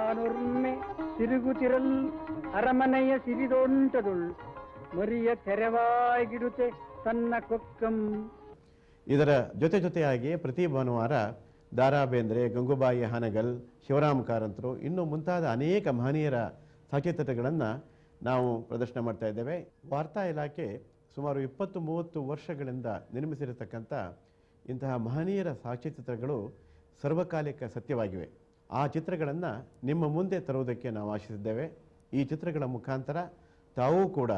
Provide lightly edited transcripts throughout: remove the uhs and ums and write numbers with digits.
ತಾನೊರ್ಮೆ ತಿರುಗುತ್ತಿರಲ್ ಅರಮನೆಯ ಸಿರಿದೊಂಟದುಳ್ ಮರಿಯ ತೆರವಾಗಿಡುತ್ತೆ ತನ್ನ ಕೊಕ್ಕಂ. ಇದರ ಜೊತೆಯಾಗಿ ಪ್ರತಿ ಭಾನುವಾರ ದಾರಾ ಬೇಂದ್ರೆ, ಗಂಗೂಬಾಯಿ ಹಾನಗಲ್, ಶಿವರಾಮ್ ಕಾರಂತರು ಇನ್ನೂ ಮುಂತಾದ ಅನೇಕ ಮಹನೀಯರ ಸಾಹಿತ್ಯಗಳನ್ನು ನಾವು ಪ್ರದರ್ಶನ ಮಾಡ್ತಾ ಇದ್ದೇವೆ. ವಾರ್ತಾ ಇಲಾಖೆ ಸುಮಾರು 20-30 ವರ್ಷಗಳಿಂದ ನಿರ್ಮಿಸಿರತಕ್ಕಂಥ ಇಂತಹ ಮಹನೀಯರ ಸಾಕ್ಷ್ಯಚಿತ್ರಗಳು ಸರ್ವಕಾಲಿಕ ಸತ್ಯವಾಗಿವೆ. ಆ ಚಿತ್ರಗಳನ್ನು ನಿಮ್ಮ ಮುಂದೆ ತರುವುದಕ್ಕೆ ನಾವು ಆಶಿಸಿದ್ದೇವೆ. ಈ ಚಿತ್ರಗಳ ಮುಖಾಂತರ ತಾವೂ ಕೂಡ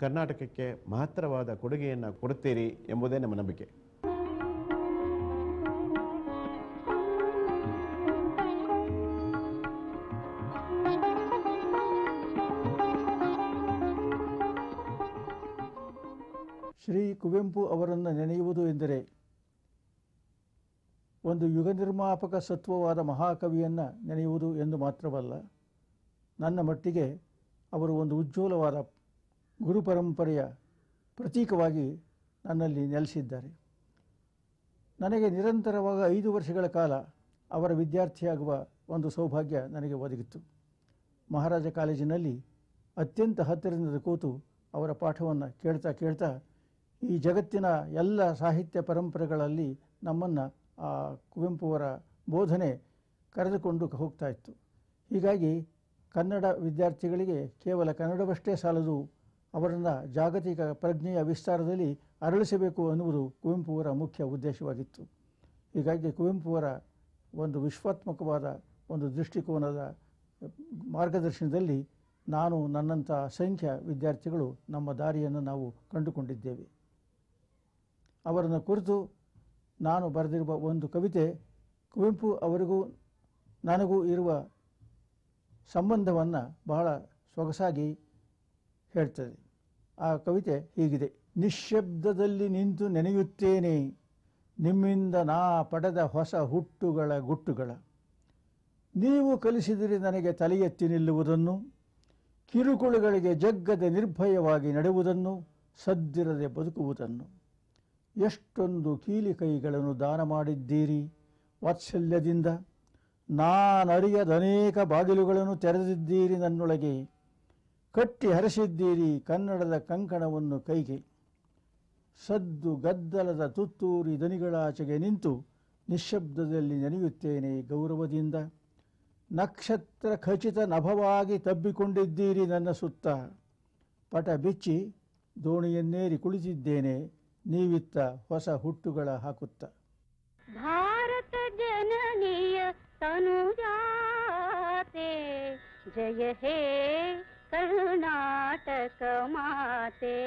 ಕರ್ನಾಟಕಕ್ಕೆ ಮಹತ್ತರವಾದ ಕೊಡುಗೆಯನ್ನು ಕೊಡುತ್ತೀರಿ ಎಂಬುದೇ ನಮ್ಮ ನಂಬಿಕೆ. ಶ್ರೀ ಕುವೆಂಪು ಅವರನ್ನು ನೆನೆಯುವುದು ಎಂದರೆ ಒಂದು ಯುಗ ನಿರ್ಮಾಪಕ ಸತ್ವವಾದ ಮಹಾಕವಿಯನ್ನು ನೆನೆಯುವುದು ಎಂದು ಮಾತ್ರವಲ್ಲ, ನನ್ನ ಮಟ್ಟಿಗೆ ಅವರು ಒಂದು ಉಜ್ವಲವಾದ ಗುರುಪರಂಪರೆಯ ಪ್ರತೀಕವಾಗಿ ನನ್ನಲ್ಲಿ ನೆಲೆಸಿದ್ದಾರೆ. ನನಗೆ ನಿರಂತರವಾಗ 5 ವರ್ಷಗಳ ಕಾಲ ಅವರ ವಿದ್ಯಾರ್ಥಿಯಾಗುವ ಒಂದು ಸೌಭಾಗ್ಯ ನನಗೆ ಒದಗಿತ್ತು. ಮಹಾರಾಜ ಕಾಲೇಜಿನಲ್ಲಿ ಅತ್ಯಂತ ಹತ್ತಿರದಿಂದ ಕೂತು ಅವರ ಪಾಠವನ್ನು ಕೇಳ್ತಾ ಈ ಜಗತ್ತಿನ ಎಲ್ಲ ಸಾಹಿತ್ಯ ಪರಂಪರೆಗಳಲ್ಲಿ ನಮ್ಮನ್ನು ಆ ಕುವೆಂಪುವರ ಬೋಧನೆ ಕರೆದುಕೊಂಡು ಹೋಗ್ತಾ ಇತ್ತು. ಹೀಗಾಗಿ ಕನ್ನಡ ವಿದ್ಯಾರ್ಥಿಗಳಿಗೆ ಕೇವಲ ಕನ್ನಡವಷ್ಟೇ ಸಾಲದು, ಅವರನ್ನು ಜಾಗತಿಕ ಪ್ರಜ್ಞೆಯ ವಿಸ್ತಾರದಲ್ಲಿ ಅರಳಿಸಬೇಕು ಅನ್ನುವುದು ಕುವೆಂಪುವರ ಮುಖ್ಯ ಉದ್ದೇಶವಾಗಿತ್ತು. ಹೀಗಾಗಿ ಕುವೆಂಪುವರ ಒಂದು ವಿಶ್ವಾತ್ಮಕವಾದ ಒಂದು ದೃಷ್ಟಿಕೋನದ ಮಾರ್ಗದರ್ಶನದಲ್ಲಿ ನಾನು ನನ್ನಂಥ ಅಸಂಖ್ಯ ವಿದ್ಯಾರ್ಥಿಗಳು ನಮ್ಮ ದಾರಿಯನ್ನು ನಾವು ಕಂಡುಕೊಂಡಿದ್ದೇವೆ. ಅವರನ್ನು ಕುರಿತು ನಾನು ಬರೆದಿರುವ ಒಂದು ಕವಿತೆ ಕುವೆಂಪು ಅವರಿಗೂ ನನಗೂ ಇರುವ ಸಂಬಂಧವನ್ನು ಬಹಳ ಸೊಗಸಾಗಿ ಹೇಳ್ತದೆ. ಆ ಕವಿತೆ ಹೀಗಿದೆ: ನಿಶ್ಶಬ್ದದಲ್ಲಿ ನಿಂತು ನೆನೆಯುತ್ತೇನೆ ನಿಮ್ಮಿಂದ ನಾ ಪಡೆದ ಹೊಸ ಹುಟ್ಟುಗಳ ಗುಟ್ಟುಗಳ. ನೀವು ಕಲಿಸಿದಿರಿ ನನಗೆ ತಲೆ ಎತ್ತಿ ನಿಲ್ಲುವುದನ್ನು, ಕಿರುಕುಳಗಳಿಗೆ ಜಗ್ಗದೆ ನಿರ್ಭಯವಾಗಿ ನಡೆಯುವುದನ್ನು, ಸದ್ದಿರದೆ ಬದುಕುವುದನ್ನು. ಎಷ್ಟೊಂದು ಕೀಲಿ ಕೈಗಳನ್ನು ದಾನ ಮಾಡಿದ್ದೀರಿ ವಾತ್ಸಲ್ಯದಿಂದ, ನಾನರಿಯದ ಅನೇಕ ಬಾಗಿಲುಗಳನ್ನು ತೆರೆದಿದ್ದೀರಿ ನನ್ನೊಳಗೆ. ಕಟ್ಟಿ ಹರಿಸಿದ್ದೀರಿ ಕನ್ನಡದ ಕಂಕಣವನ್ನು ಕೈಗೆ. ಸದ್ದು ಗದ್ದಲದ ತುತ್ತೂರಿ ದನಿಗಳಾಚೆಗೆ ನಿಂತು ನಿಶ್ಶಬ್ದದಲ್ಲಿ ನೆನೆಯುತ್ತೇನೆ ಗೌರವದಿಂದ. ನಕ್ಷತ್ರ ಖಚಿತ ನಭವಾಗಿ ತಬ್ಬಿಕೊಂಡಿದ್ದೀರಿ ನನ್ನ ಸುತ್ತ. ಪಟ ಬಿಚ್ಚಿ ದೋಣಿಯನ್ನೇರಿ ಕುಳಿತಿದ್ದೇನೆ ನೀವಿತ್ತ ಹೊಸ ಹುಟ್ಟುಗಳ ಹಾಕುತ್ತ. ಭಾರತ ಜನನೀಯ ತನುಜಾತೆ ಜಯ ಹೇ ಕರ್ನಾಟಕ ಮಾತೆ.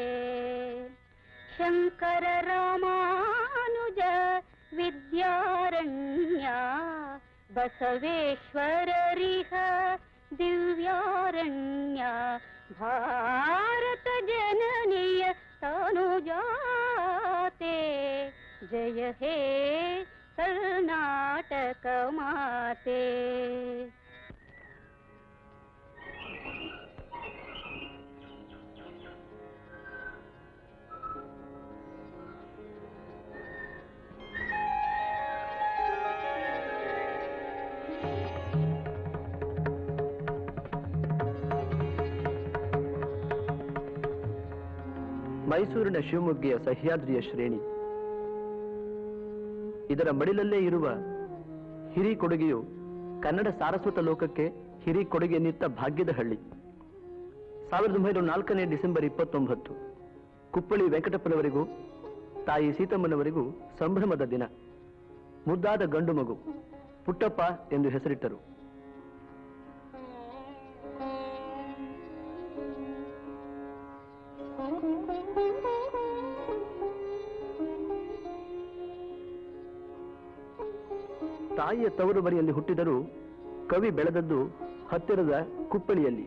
ಶಂಕರ ರಾಮಾನುಜ ವಿದ್ಯಾರಣ್ಯ ಬಸವೇಶ್ವರರಿಹ ದಿವ್ಯಾರಣ್ಯ. ಭಾರತ ಜನನೀಯ ತನುಜಾತೆ ಜಯ ಹೇ ಕರ್ನಾಟಕ ಮಾತೆ. ಮೈಸೂರಿನ ಶಿವಮೊಗ್ಗೆಯ ಸಹ್ಯಾದ್ರಿಯ ಶ್ರೇಣಿ, ಇದರ ಮಡಿಲಲ್ಲೇ ಇರುವ ಹಿರಿಕೊಡುಗೆಯು ಕನ್ನಡ ಸಾರಸ್ವತ ಲೋಕಕ್ಕೆ ಹಿರಿಕೊಡುಗೆಯನ್ನಿತ್ತ ಭಾಗ್ಯದ ಹಳ್ಳಿ. 1904 ಡಿಸೆಂಬರ್ 29 ಕುಪ್ಪಳಿ ವೆಂಕಟಪ್ಪನವರಿಗೂ ತಾಯಿ ಸೀತಮ್ಮನವರಿಗೂ ಸಂಭ್ರಮದ ದಿನ. ಮುದ್ದಾದ ಗಂಡು ಮಗು ಪುಟ್ಟಪ್ಪ ಎಂದು ಹೆಸರಿಟ್ಟರು. ತಾಯಿಯ ತವರು ಮನೆಯಲ್ಲಿ ಹುಟ್ಟಿದರೂ ಕವಿ ಬೆಳೆದದ್ದು ಹತ್ತಿರದ ಕುಪ್ಪಳಿಯಲ್ಲಿ.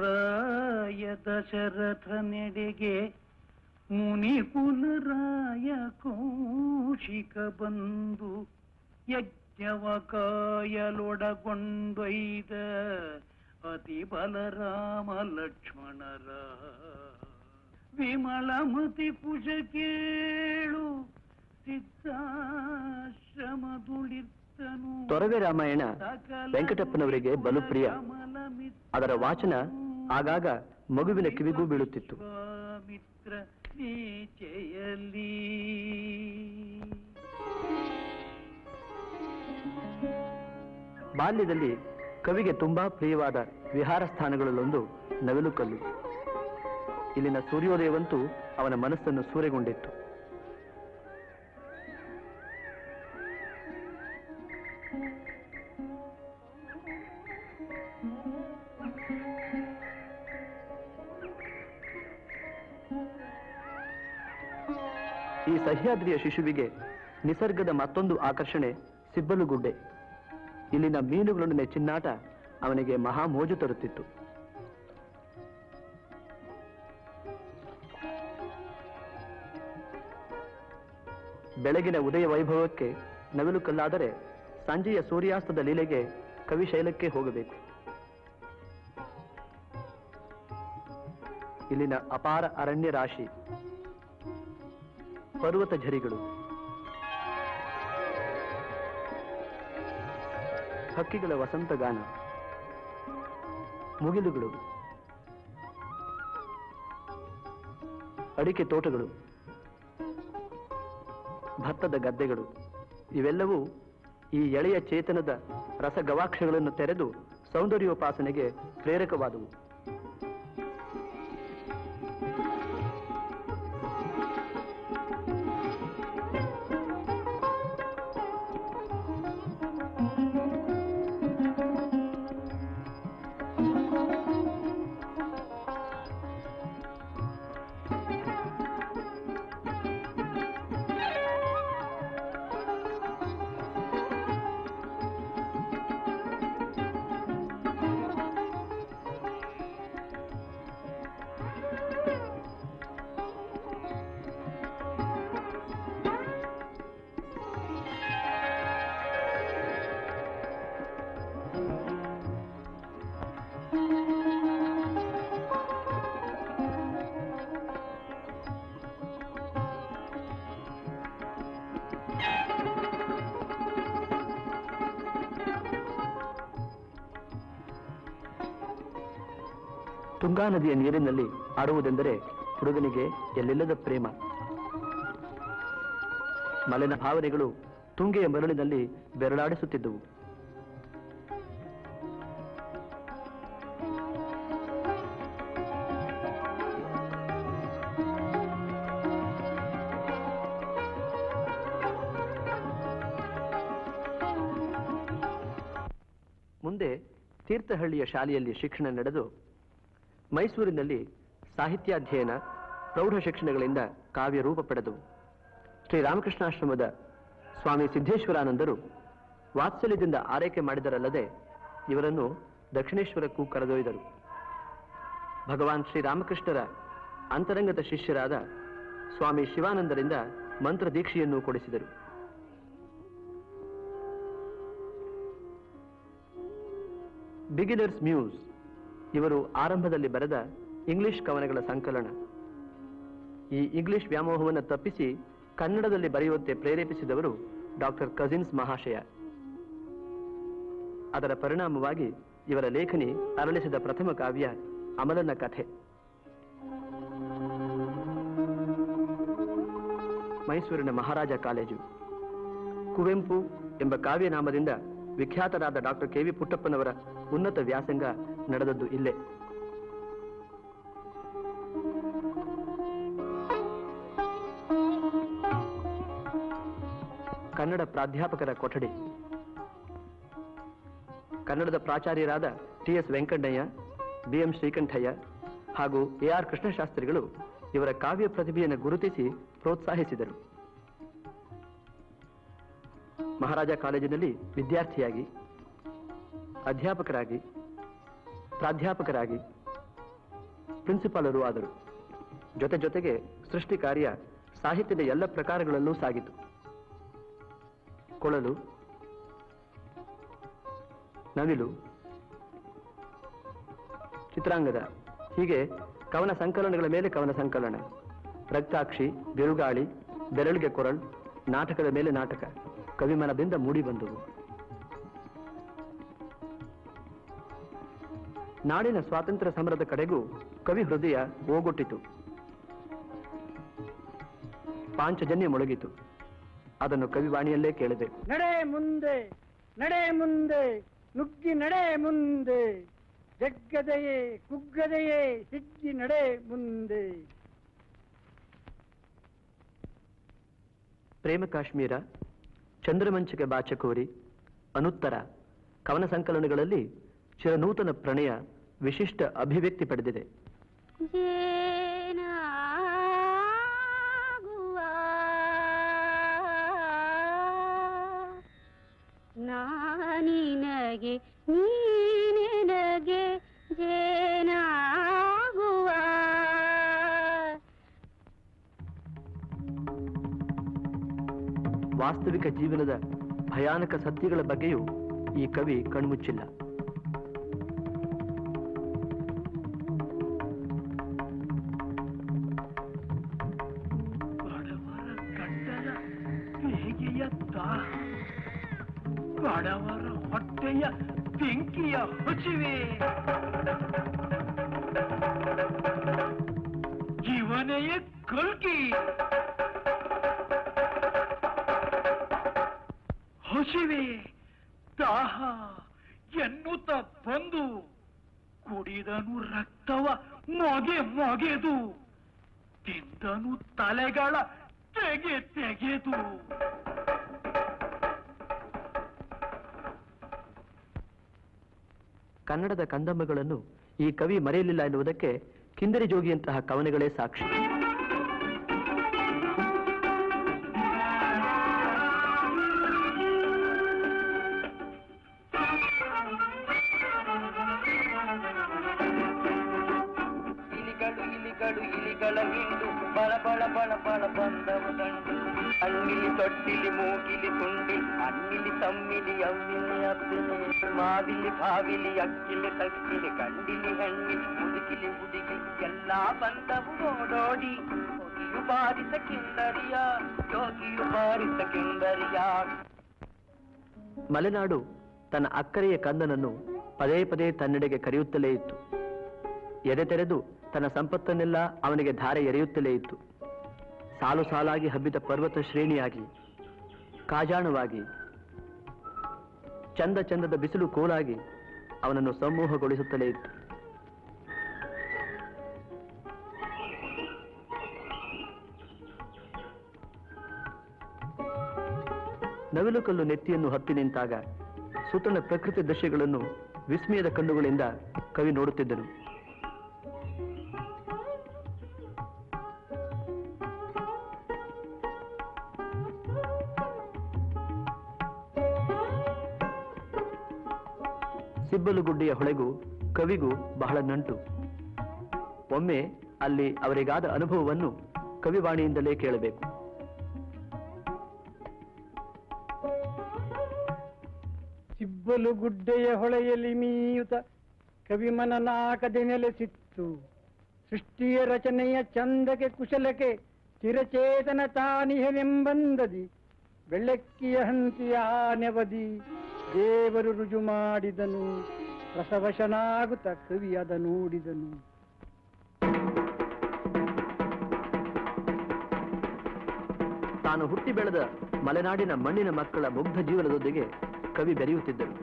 ರಾಯ ದಶರಥನೆಡೆಗೆ ಮುನಿ ಪುನರಾಯ ಕೌಶಿಕ ಬಂದು ಯಜ್ಞವ ಕಾಯಲೊಡಗೊಂಡೊಯ್ದ ಅತಿ ಬಲರಾಮ ಲಕ್ಷ್ಮಣರ ವಿಮಲಮತಿ ಕುಶ ಕೇಳು ಸಿದ್ಧಾಶ್ರಮದುಳಿರ್ತನು. ತೊರವೆ ರಾಮಾಯಣ ವೆಂಕಟಪ್ಪನವರಿಗೆ ಬಲು ಪ್ರಿಯ. ಅದರ ವಾಚನ ಆಗಾಗ ಮಗುವಿನ ಕಿವಿಗೂ ಬೀಳುತ್ತಿತ್ತು. ಮಿತ್ರ ನೀಚೆಯಲ್ಲಿ ಬಾಲ್ಯದಲ್ಲಿ ಕವಿಗೆ ತುಂಬಾ ಪ್ರಿಯವಾದ ವಿಹಾರ ಸ್ಥಾನಗಳಲ್ಲೊಂದು ನವಿಲುಕಲ್ಲು. ಇಲ್ಲಿನ ಸೂರ್ಯೋದಯವಂತೂ ಅವನ ಮನಸ್ಸನ್ನು ಸೂರೆಗೊಂಡಿತ್ತು. ಈ ಸಹ್ಯಾದ್ರಿಯ ಶಿಶುವಿಗೆ ನಿಸರ್ಗದ ಮತ್ತೊಂದು ಆಕರ್ಷಣೆ ಸಿಬ್ಬಲುಗುಡ್ಡೆ. ಇಲ್ಲಿನ ಮೀನುಗಳೊಂದಿನ ಚಿನ್ನಾಟ ಅವನಿಗೆ ಮಹಾ ಮೋಜು ತರುತ್ತಿತ್ತು. ಬೆಳಗಿನ ಉದಯ ವೈಭವಕ್ಕೆ ನವಿಲು ಕಲ್ಲಾದರೆ ಸಂಜೆಯ ಸೂರ್ಯಾಸ್ತದ ಲೀಲೆಗೆ ಕವಿಶೈಲಕ್ಕೆ ಹೋಗಬೇಕು. ಇಲ್ಲಿನ ಅಪಾರ ಅರಣ್ಯ ರಾಶಿ, ಪರ್ವತ ಝರಿಗಳು, ಹಕ್ಕಿಗಳ ವಸಂತಗಾನ, ಮುಗಿಲುಗಳು, ಅಡಿಕೆ ತೋಟಗಳು, ಭತ್ತದ ಗದ್ದೆಗಳು ಇವೆಲ್ಲವೂ ಈ ಎಳೆಯ ಚೇತನದ ರಸಗವಾಕ್ಷಗಳನ್ನು ತೆರೆದು ಸೌಂದರ್ಯೋಪಾಸನೆಗೆ ಪ್ರೇರಕವಾದವು. ತುಂಗಾ ನದಿಯ ನೀರಿನಲ್ಲಿ ಆಡುವುದೆಂದರೆ ಹುಡುಗನಿಗೆ ಎಲ್ಲಿಲ್ಲದ ಪ್ರೇಮ. ಮಲೆನ ಭಾವನೆಗಳು ತುಂಗೆಯ ಮರಳಿನಲ್ಲಿ ಬೆರಳಾಡಿಸುತ್ತಿದ್ದವು. ಮುಂದೆ ತೀರ್ಥಹಳ್ಳಿಯ ಶಾಲೆಯಲ್ಲಿ ಶಿಕ್ಷಣ ನಡೆದು ಮೈಸೂರಿನಲ್ಲಿ ಸಾಹಿತ್ಯಾಧ್ಯಯನ, ಪ್ರೌಢ ಶಿಕ್ಷಣಗಳಿಂದ ಕಾವ್ಯ ರೂಪ ಪಡೆದವು. ಶ್ರೀರಾಮಕೃಷ್ಣಾಶ್ರಮದ ಸ್ವಾಮಿ ಸಿದ್ದೇಶ್ವರಾನಂದರು ವಾತ್ಸಲ್ಯದಿಂದ ಆರೈಕೆ ಮಾಡಿದರಲ್ಲದೆ ಇವರನ್ನು ದಕ್ಷಿಣೇಶ್ವರಕ್ಕೂ ಕರೆದೊಯ್ದರು. ಭಗವಾನ್ ಶ್ರೀರಾಮಕೃಷ್ಣರ ಅಂತರಂಗದ ಶಿಷ್ಯರಾದ ಸ್ವಾಮಿ ಶಿವಾನಂದರಿಂದ ಮಂತ್ರ ದೀಕ್ಷೆಯನ್ನು ಕೊಡಿಸಿದರು. ಬಿಗಿನರ್ಸ್ ಮ್ಯೂಸ್ ಇವರು ಆರಂಭದಲ್ಲಿ ಬರೆದ ಇಂಗ್ಲಿಷ್ ಕವನಗಳ ಸಂಕಲನ. ಈ ಇಂಗ್ಲಿಷ್ ವ್ಯಾಮೋಹವನ್ನು ತಪ್ಪಿಸಿ ಕನ್ನಡದಲ್ಲಿ ಬರೆಯುವಂತೆ ಪ್ರೇರೇಪಿಸಿದವರು ಡಾಕ್ಟರ್ ಕಜಿನ್ಸ್ ಮಹಾಶಯ. ಅದರ ಪರಿಣಾಮವಾಗಿ ಇವರ ಲೇಖನಿ ಅರಳಿಸಿದ ಪ್ರಥಮ ಕಾವ್ಯ ಅಮಲನ ಕಥೆ. ಮೈಸೂರಿನ ಮಹಾರಾಜ ಕಾಲೇಜು, ಕುವೆಂಪು ಎಂಬ ಕಾವ್ಯನಾಮದಿಂದ ವಿಖ್ಯಾತರಾದ ಡಾಕ್ಟರ್ ಕೆ ವಿ ಪುಟ್ಟಪ್ಪನವರ ಉನ್ನತ ವ್ಯಾಸಂಗ ನಡೆದದ್ದು ಇಲ್ಲೇ. ಕನ್ನಡ ಪ್ರಾಧ್ಯಾಪಕರ ಕೊಠಡಿ. ಕನ್ನಡದ ಪ್ರಾಚಾರ್ಯರಾದ ಟಿ.ಎಸ್. ವೆಂಕಣ್ಣಯ್ಯ, ಬಿ.ಎಂ. ಶ್ರೀಕಂಠಯ್ಯ ಹಾಗೂ ಎ.ಆರ್. ಕೃಷ್ಣಶಾಸ್ತ್ರಿಗಳು ಇವರ ಕಾವ್ಯ ಪ್ರತಿಭೆಯನ್ನು ಗುರುತಿಸಿ ಪ್ರೋತ್ಸಾಹಿಸಿದರು. ಮಹಾರಾಜ ಕಾಲೇಜಿನಲ್ಲಿ ವಿದ್ಯಾರ್ಥಿಯಾಗಿ, ಅಧ್ಯಾಪಕರಾಗಿ, ಪ್ರಾಧ್ಯಾಪಕರಾಗಿ, ಪ್ರಿನ್ಸಿಪಾಲರು ಆದರು. ಜೊತೆಗೆ ಸೃಷ್ಟಿ ಕಾರ್ಯ ಸಾಹಿತ್ಯದ ಎಲ್ಲ ಪ್ರಕಾರಗಳಲ್ಲೂ ಸಾಗಿತು. ಕೊಳಲು, ನವಿಲು, ಚಿತ್ರಾಂಗದ, ಹೀಗೆ ಕವನ ಸಂಕಲನಗಳ ಮೇಲೆ ಕವನ ಸಂಕಲನ. ರಕ್ತಾಕ್ಷಿ, ಬಿರುಗಾಳಿ, ಬೆರಳಿಗೆ ಕೊರಳ್, ನಾಟಕದ ಮೇಲೆ ನಾಟಕ ಕವಿಮನದಿಂದ ಮೂಡಿ ಬಂದವು. ನಾಡಿನ ಸ್ವಾತಂತ್ರ್ಯ ಸಮರದ ಕಡೆಗೂ ಕವಿ ಹೃದಯ ಓಗೊಟ್ಟಿತು. ಪಾಂಚಜನ್ಯ ಮೊಳಗಿತು. ಅದನ್ನು ಕವಿವಾಣಿಯಲ್ಲೇ ಕೇಳಬೇಕು. ನಡೆ ಮುಂದೆ, ನಡೆ ಮುಂದೆ, ನುಗ್ಗಿ ನಡೆ ಮುಂದೆ, ಜಗ್ಗದೆಯೇ ಕುಗ್ಗದೆಯೇ ಹಿಗ್ಗಿ ನಡೆ ಮುಂದೆ. ಪ್ರೇಮ ಕಾಶ್ಮೀರ, ಚಂದ್ರಮಂಚಿಗೆ ಬಾಚಕೋರಿ, ಅನುತ್ತರ ಕವನ ಸಂಕಲನಗಳಲ್ಲಿ ಚಿರನೂತನ ಪ್ರಣಯ ವಿಶಿಷ್ಟ ಅಭಿವ್ಯಕ್ತಿ ಪಡೆದಿದೆ. ನಾನಿನಗೆ ನೀನೆನಗೆ ಜೇನಾಗುವ. ವಾಸ್ತವಿಕ ಜೀವನದ ಭಯಾನಕ ಸತ್ಯಗಳ ಬಗ್ಗೆಯೂ ಈ ಕವಿ ಕಣ್ಮುಚ್ಚಿಲ್ಲ. ಬಡವರ ಗಂಡನ ಬೇಗೆಯ ದಾಹ, ಬಡವರ ಹೊಟ್ಟೆಯ ಬೆಂಕಿಯ ಹೊಚಿವೆ, ಜೀವನೆಯ ಕಲ್ಕಿ, ಹೊಸಿವೆ ದಾಹ ಎನ್ನುತ್ತ ಬಂದು ಕುಡಿದನು ರಕ್ತವ ಮೊಗೆದು, ತಿಂದನು ತಲೆಗಳ ತೆಗೆದು. ಕನ್ನಡದ ಕಂದಮ್ಮಗಳನ್ನು ಈ ಕವಿ ಮರೆಯಲಿಲ್ಲ ಎನ್ನುವುದಕ್ಕೆ ಕಿಂದರಿ ಜೋಗಿಯಂತಹ ಕವನಗಳೇ ಸಾಕ್ಷಿ. ಇಲಿಗಳ ಹಿಂಡು ಬಳ ಬಳ ಬಳ ಬಳ ಬಂದವು ದಂಡು, ಅಂಗಿಲಿ ತೊಟ್ಟಿಲಿ ಮೂಗಿಲಿ ತುಂಡಿ, ಅನ್ನಿಲಿ ತಮ್ಮಿಲಿ ಅವ್ವಿಲಿ ಅಪ್ಪಿಲಿ, ಮಾವಿಲಿ ಭಾವಿಲಿ ಅಕ್ಕಿಲಿ ತಕ್ಕಿಲಿ, ಗಂಡಿಲಿ ಹೆಣ್ಣಿಲಿ ಹುಡುಗಿಲಿ ಹುಡುಗಿ ಎಲ್ಲಾ ಬಂದವು ಓಡೋಡಿ. ಯೋಗಿಯು ಬಾರಿಸ ಕಿಂದರಿಯ, ಯೋಗಿಯು ಬಾರಿಸ ಕಿಂದರಿಯ. ಮಲೆನಾಡು ತನ್ನ ಅಕ್ಕರೆಯ ಕಂದನನ್ನು ಪದೇ ಪದೇ ತನ್ನೆಡೆಗೆ ಕರೆಯುತ್ತಲೇ ಇತ್ತು. ಎದೆ ತೆರೆದು ತನ್ನ ಸಂಪತ್ತನ್ನೆಲ್ಲ ಅವನಿಗೆ ಧಾರೆ ಎರೆಯುತ್ತಲೇ ಇತ್ತು. ಸಾಲು ಸಾಲಾಗಿ ಹಬ್ಬಿದ ಪರ್ವತ ಶ್ರೇಣಿಯಾಗಿ, ಕಾಜಾಣವಾಗಿ, ಚಂದ ಚಂದದ ಬಿಸಿಲು ಕೋಲಾಗಿ ಅವನನ್ನು ಸಮೂಹಗೊಳಿಸುತ್ತಲೇ ಇತ್ತು. ನವಿಲು ಕಲ್ಲು ನೆತ್ತಿಯನ್ನು ಹತ್ತಿ ನಿಂತಾಗ ಸುತ್ತಣ ಪ್ರಕೃತಿ ದೃಶ್ಯಗಳನ್ನು ವಿಸ್ಮಯದ ಕಣ್ಣುಗಳಿಂದ ಕವಿ ನೋಡುತ್ತಿದ್ದನು. ಸಿಬ್ಬಲುಗುಡ್ಡೆಯ ಹೊಳೆಗೂ ಕವಿಗೂ ಬಹಳ ನಂಟು. ಒಮ್ಮೆ ಅಲ್ಲಿ ಅವರಿಗಾದ ಅನುಭವವನ್ನು ಕವಿವಾಣಿಯಿಂದಲೇ ಕೇಳಬೇಕು. ಸಿಬ್ಬಲುಗುಡ್ಡೆಯ ಹೊಳೆಯಲ್ಲಿ ಮೀಯುತ ಕವಿಮನನಾಕದೆ ನೆಲೆಸಿತ್ತು. ಸೃಷ್ಟಿಯ ರಚನೆಯ ಚಂದಕ್ಕೆ ಕುಶಲಕ್ಕೆ ಚಿರಚೇತನ ತಾನಿಹನೆಂಬಂದದಿ, ಬೆಳ್ಳಕ್ಕಿಯ ಹಂತಿಯ ನೆವದಿ ದೇವರು ರುಜು ಮಾಡಿದನು. ರಸವಶನಾಗುತ್ತ ಕವಿ ಅದ ನೋಡಿದನು. ತಾನು ಹುಟ್ಟಿ ಬೆಳೆದ ಮಲೆನಾಡಿನ ಮಣ್ಣಿನ ಮಕ್ಕಳ ಮುಗ್ಧ ಜೀವನದೊಂದಿಗೆ ಕವಿ ಬೆರೆಯುತ್ತಿದ್ದರು.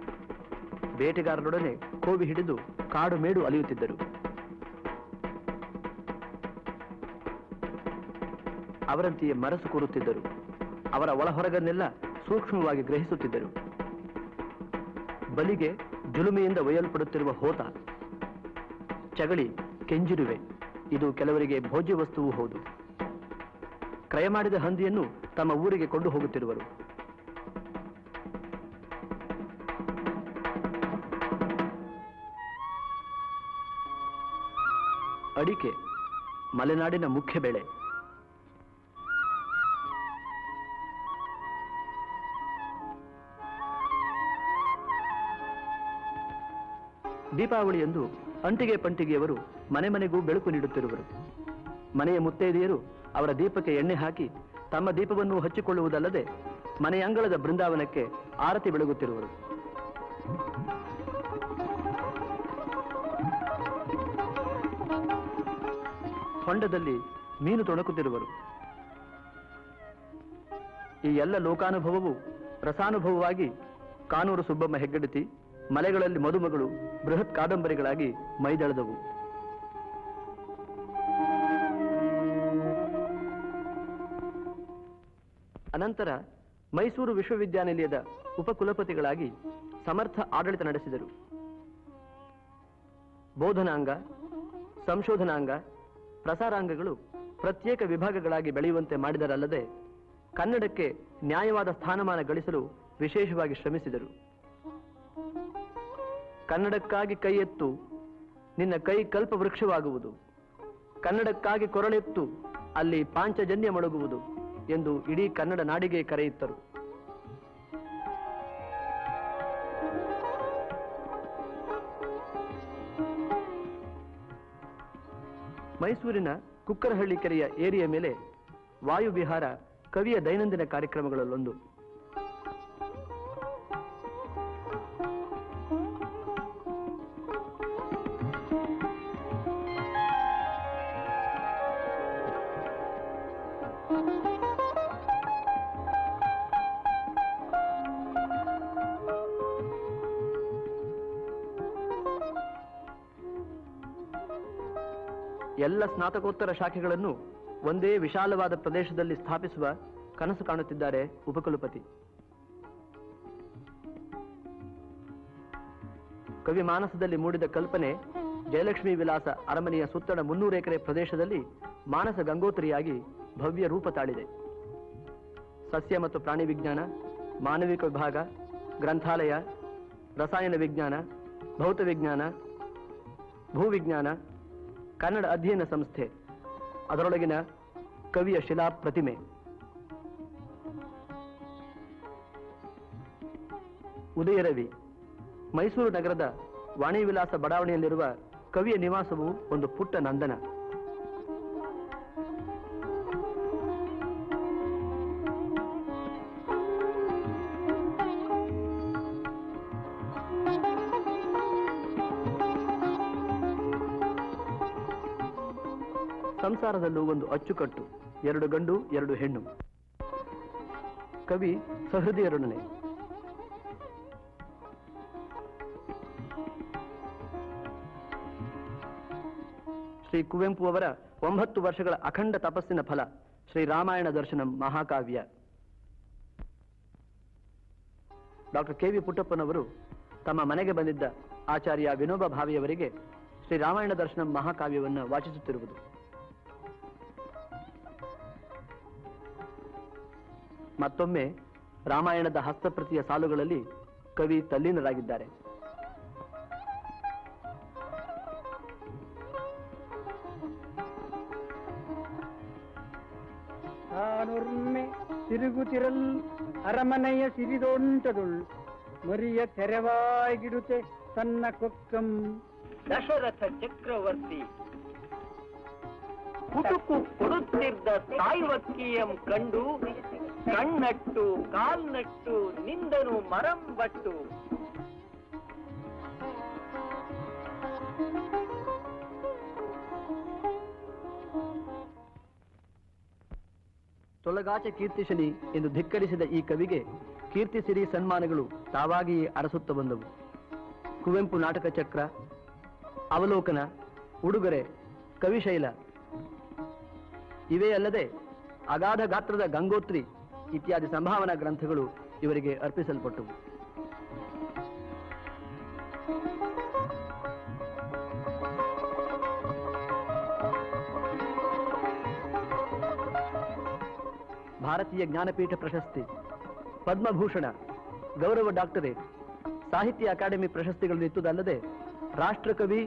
ಬೇಟೆಗಾರರೊಡನೆ ಕೋವಿ ಹಿಡಿದು ಕಾಡು ಮೇಡು ಅಲಿಯುತ್ತಿದ್ದರು. ಅವರಂತೆಯೇ ಮನಸ್ಸು ಕೂರುತ್ತಿದ್ದರು. ಅವರ ಒಳಹೊರಗನ್ನೆಲ್ಲ ಸೂಕ್ಷ್ಮವಾಗಿ ಗ್ರಹಿಸುತ್ತಿದ್ದರು. ಬಲಿಗೆ ಜುಲುಮೆಯಿಂದ ಒಯ್ಯಲ್ಪಡುತ್ತಿರುವ ಹೋತ, ಚಗಳಿ, ಕೆಂಜಿರುವೆ ಇದು ಕೆಲವರಿಗೆ ಭೋಜ್ಯ ವಸ್ತುವೂ ಹೌದು. ಕ್ರಯ ಮಾಡಿದ ಹಂದಿಯನ್ನು ತಮ್ಮ ಊರಿಗೆ ಕೊಂಡು ಹೋಗುತ್ತಿರುವರು. ಅಡಿಕೆ ಮಲೆನಾಡಿನ ಮುಖ್ಯ ಬೆಳೆ. ದೀಪಾವಳಿಯಂದು ಅಂಟಿಗೆ ಪಂಟಿಗೆಯವರು ಮನೆ ಮನೆಗೂ ಬೆಳಕು ನೀಡುತ್ತಿರುವರು. ಮನೆಯ ಮುತ್ತೈದೆಯರು ಅವರ ದೀಪಕ್ಕೆ ಎಣ್ಣೆ ಹಾಕಿ ತಮ್ಮ ದೀಪವನ್ನು ಹಚ್ಚಿಕೊಳ್ಳುವುದಲ್ಲದೆ ಮನೆಯ ಅಂಗಳದ ಬೃಂದಾವನಕ್ಕೆ ಆರತಿ ಬೆಳಗುತ್ತಿರುವರು. ಹೊಂಡದಲ್ಲಿ ಮೀನು ತೊಣಕುತ್ತಿರುವರು. ಈ ಎಲ್ಲ ಲೋಕಾನುಭವವು ರಸಾನುಭವವಾಗಿ ಕಾನೂರು ಸುಬ್ಬಮ್ಮ ಹೆಗ್ಗಡತಿ ಮಲೆಗಳಲ್ಲಿ ಮದುಮಗಳು ಬೃಹತ್ ಕಾದಂಬರಿಗಳಾಗಿ ಮೈದಳೆದವು. ಅನಂತರ ಮೈಸೂರು ವಿಶ್ವವಿದ್ಯಾನಿಲಯದ ಉಪಕುಲಪತಿಗಳಾಗಿ ಸಮರ್ಥ ಆಡಳಿತ ನಡೆಸಿದರು. ಬೋಧನಾಂಗ, ಸಂಶೋಧನಾಂಗ, ಪ್ರಸಾರಾಂಗಗಳು ಪ್ರತ್ಯೇಕ ವಿಭಾಗಗಳಾಗಿ ಬೆಳೆಯುವಂತೆ ಮಾಡಿದರಲ್ಲದೆ ಕನ್ನಡಕ್ಕೆ ನ್ಯಾಯವಾದ ಸ್ಥಾನಮಾನ ಗಳಿಸಲು ವಿಶೇಷವಾಗಿ ಶ್ರಮಿಸಿದರು. ಕನ್ನಡಕ್ಕಾಗಿ ಕೈ ಎತ್ತು, ನಿನ್ನ ಕೈ ಕಲ್ಪವೃಕ್ಷವಾಗುವುದು. ಕನ್ನಡಕ್ಕಾಗಿ ಕೊರಳೆತ್ತು, ಅಲ್ಲಿ ಪಾಂಚಜನ್ಯ ಮೊಳಗುವುದು ಎಂದು ಇಡೀ ಕನ್ನಡ ನಾಡಿಗೆ ಕರೆಯಿತ್ತರು. ಮೈಸೂರಿನ ಕುಕ್ಕರಹಳ್ಳಿ ಕೆರೆಯ ಏರಿಯ ಮೇಲೆ ವಾಯುವಿಹಾರ ಕವಿಯ ದೈನಂದಿನ ಕಾರ್ಯಕ್ರಮಗಳಲ್ಲೊಂದು. ಎಲ್ಲ ಸ್ನಾತಕೋತ್ತರ ಶಾಖೆಗಳನ್ನು ಒಂದೇ ವಿಶಾಲವಾದ ಪ್ರದೇಶದಲ್ಲಿ ಸ್ಥಾಪಿಸುವ ಕನಸು ಕಾಣುತ್ತಿದ್ದಾರೆ ಉಪಕುಲಪತಿ. ಕವಿ ಮಾನಸದಲ್ಲಿ ಮೂಡಿದ ಕಲ್ಪನೆ ಜಯಲಕ್ಷ್ಮೀ ವಿಲಾಸ ಅರಮನೆಯ ಸುತ್ತಣ 300 ಎಕರೆ ಪ್ರದೇಶದಲ್ಲಿ ಮಾನಸ ಗಂಗೋತ್ರಿಯಾಗಿ ಭವ್ಯ ರೂಪ ತಾಳಿದೆ. ಸಸ್ಯ ಮತ್ತು ಪ್ರಾಣಿ ವಿಜ್ಞಾನ, ಮಾನವಿಕ ವಿಭಾಗ, ಗ್ರಂಥಾಲಯ, ರಸಾಯನ ವಿಜ್ಞಾನ, ಭೌತ ವಿಜ್ಞಾನ, ಭೂವಿಜ್ಞಾನ, ಕನ್ನಡ ಅಧ್ಯಯನ ಸಂಸ್ಥೆ, ಅದರೊಳಗಿನ ಕವಿಯ ಶಿಲಾ ಪ್ರತಿಮೆ. ಉದಯರವಿ ಮೈಸೂರು ನಗರದ ವಾಣಿವಿಲಾಸ ಬಡಾವಣೆಯಲ್ಲಿರುವ ಕವಿಯ ನಿವಾಸವು ಒಂದು ಪುಟ್ಟ ನಂದನ. ಸಂಸಾರದಲ್ಲೂ ಒಂದು ಅಚ್ಚುಕಟ್ಟು, 2 ಗಂಡು 2 ಹೆಣ್ಣು. ಕವಿ ಸಹೃದಯರೊಡನೆ. ಶ್ರೀ ಕುವೆಂಪು ಅವರ 9 ವರ್ಷಗಳ ಅಖಂಡ ತಪಸ್ಸಿನ ಫಲ ಶ್ರೀ ರಾಮಾಯಣ ದರ್ಶನಂ ಮಹಾಕಾವ್ಯ. ಡಾಕ್ಟರ್ ಕೆ ವಿ ಪುಟ್ಟಪ್ಪನವರು ತಮ್ಮ ಮನೆಗೆ ಬಂದಿದ್ದ ಆಚಾರ್ಯ ವಿನೋಬಾ ಭಾವೆಯವರಿಗೆ ಶ್ರೀ ರಾಮಾಯಣ ದರ್ಶನಂ ಮಹಾಕಾವ್ಯವನ್ನು ವಾಚಿಸುತ್ತಿರುವುದು. ಮತ್ತೊಮ್ಮೆ ರಾಮಾಯಣದ ಹಸ್ತಪ್ರತಿಯ ಸಾಲುಗಳಲ್ಲಿ ಕವಿ ತಲ್ಲೀನರಾಗಿದ್ದಾರೆ. ತಾನೊರ್ಮೆ ತಿರುಗುತ್ತಿರಲ್ ಅರಮನೆಯ ಸಿರಿದೊಂಟದುಳ್ ಮರಿಯ ತೆರವಾಗಿಡುತ್ತೆ ತನ್ನ ಕೊಕ್ಕಂ. ದಶರಥ ಚಕ್ರವರ್ತಿ ಕುಟುಕು ಕೊಡುತ್ತಿದ್ದ ತಾಯ್ವಕ್ಕಿಯಂ ಕಂಡು ಕಣ್ಣಟ್ಟು ಕಾಲ್ನಟ್ಟು ನಿಂದನು ಮರಂಬಟ್ಟು. ತೊಲಗಾಚ ಕೀರ್ತಿಶನಿ ಎಂದು ಧಿಕ್ಕರಿಸಿದ ಈ ಕವಿಗೆ ಕೀರ್ತಿಸಿರಿ ಸನ್ಮಾನಗಳು ತಾವಾಗಿಯೇ ಅರಸುತ್ತ ಬಂದವು. ಕುವೆಂಪು ನಾಟಕ ಚಕ್ರ, ಅವಲೋಕನ, ಉಡುಗೊರೆ, ಕವಿಶೈಲ ಇವೇ ಅಲ್ಲದೆ ಅಗಾಧ ಗಾತ್ರದ ಗಂಗೋತ್ರಿ ಇತ್ಯಾದಿ ಸಂಭಾವನಾ ಗ್ರಂಥಗಳು ಇವರಿಗೆ ಅರ್ಪಿಸಲ್ಪಟ್ಟವು. ಭಾರತೀಯ ಜ್ಞಾನಪೀಠ ಪ್ರಶಸ್ತಿ, ಪದ್ಮಭೂಷಣ, ಗೌರವ ಡಾಕ್ಟರೇಟ್, ಸಾಹಿತ್ಯ ಅಕಾಡೆಮಿ ಪ್ರಶಸ್ತಿಗಳನ್ನಿತ್ತುದಲ್ಲದೆ ರಾಷ್ಟ್ರಕವಿ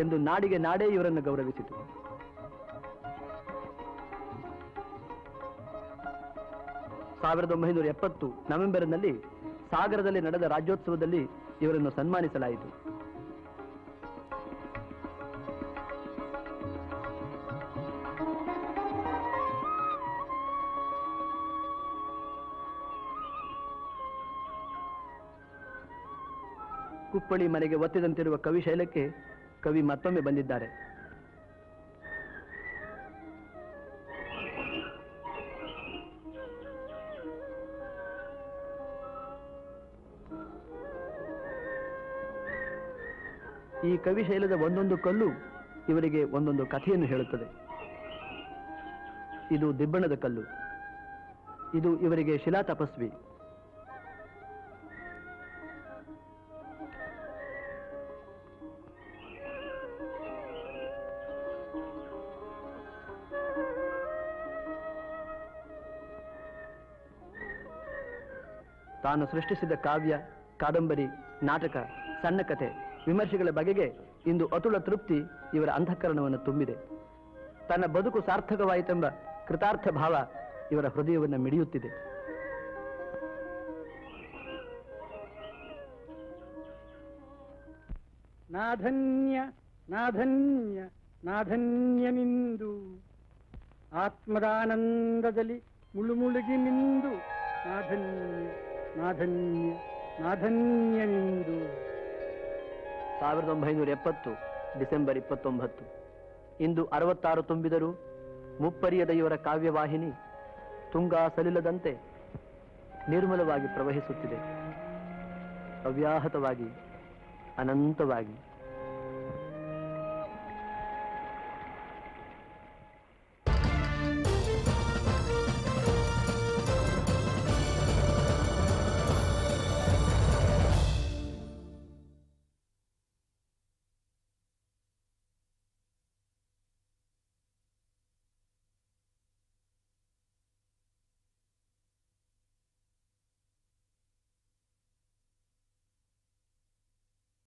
ಎಂದು ನಾಡಿಗೆ ನಾಡೇ ಇವರನ್ನು ಗೌರವಿಸಿತು. 1970 ನವೆಂಬರ್ನಲ್ಲಿ ಸಾಗರದಲ್ಲಿ ನಡೆದ ರಾಜ್ಯೋತ್ಸವದಲ್ಲಿ ಇವರನ್ನು ಸನ್ಮಾನಿಸಲಾಯಿತು. ಕುಪ್ಪಳಿ ಮನೆಗೆ ಒತ್ತಿದಂತಿರುವ ಕವಿಶೈಲಕ್ಕೆ ಕವಿ ಮತ್ತೊಮ್ಮೆ ಬಂದಿದ್ದಾರೆ. ಈ ಕವಿಶೈಲದ ಒಂದೊಂದು ಕಲ್ಲು ಇವರಿಗೆ ಒಂದೊಂದು ಕಥೆಯನ್ನು ಹೇಳುತ್ತದೆ. ಇದು ದಿಬ್ಬಣದ ಕಲ್ಲು. ಇದು ಇವರಿಗೆ ಶಿಲಾ ತಪಸ್ವಿ. ತಾನು ಸೃಷ್ಟಿಸಿದ ಕಾವ್ಯ, ಕಾದಂಬರಿ, ನಾಟಕ, ಸಣ್ಣ ಕಥೆ, ವಿಮರ್ಶೆಗಳ ಬಗೆಗೆ ಇಂದು ಅತುಳ ತೃಪ್ತಿ ಇವರ ಅಂತಃಕರಣವನ್ನು ತುಂಬಿದೆ. ತನ್ನ ಬದುಕು ಸಾರ್ಥಕವಾಯಿತೆಂಬ ಕೃತಾರ್ಥ ಭಾವ ಇವರ ಹೃದಯವನ್ನು ಮಿಡಿಯುತ್ತಿದೆ. ನಾಧನ್ಯ ನಾಧನ್ಯ ನಾಧನ್ಯನಿಂದು ಆತ್ಮದಾನಂದದಲ್ಲಿ ಮುಳುಮುಳುಗಿ ಮಿಂದು ನಾಧನ್ಯ ನಾಧನ್ಯ ನಾಧನ್ಯನಿಂದು. 1970 ಡಿಸೆಂಬರ್ 29. ಇಂದು 66 ತುಂಬಿದರೂ ಮುಪ್ಪರಿಯದ ಇವರ ಕಾವ್ಯವಾಹಿನಿ ತುಂಗಾ ಸಲಿಲದಂತೆ ನಿರ್ಮಲವಾಗಿ ಪ್ರವಹಿಸುತ್ತಿದೆ, ಅವ್ಯಾಹತವಾಗಿ, ಅನಂತವಾಗಿ.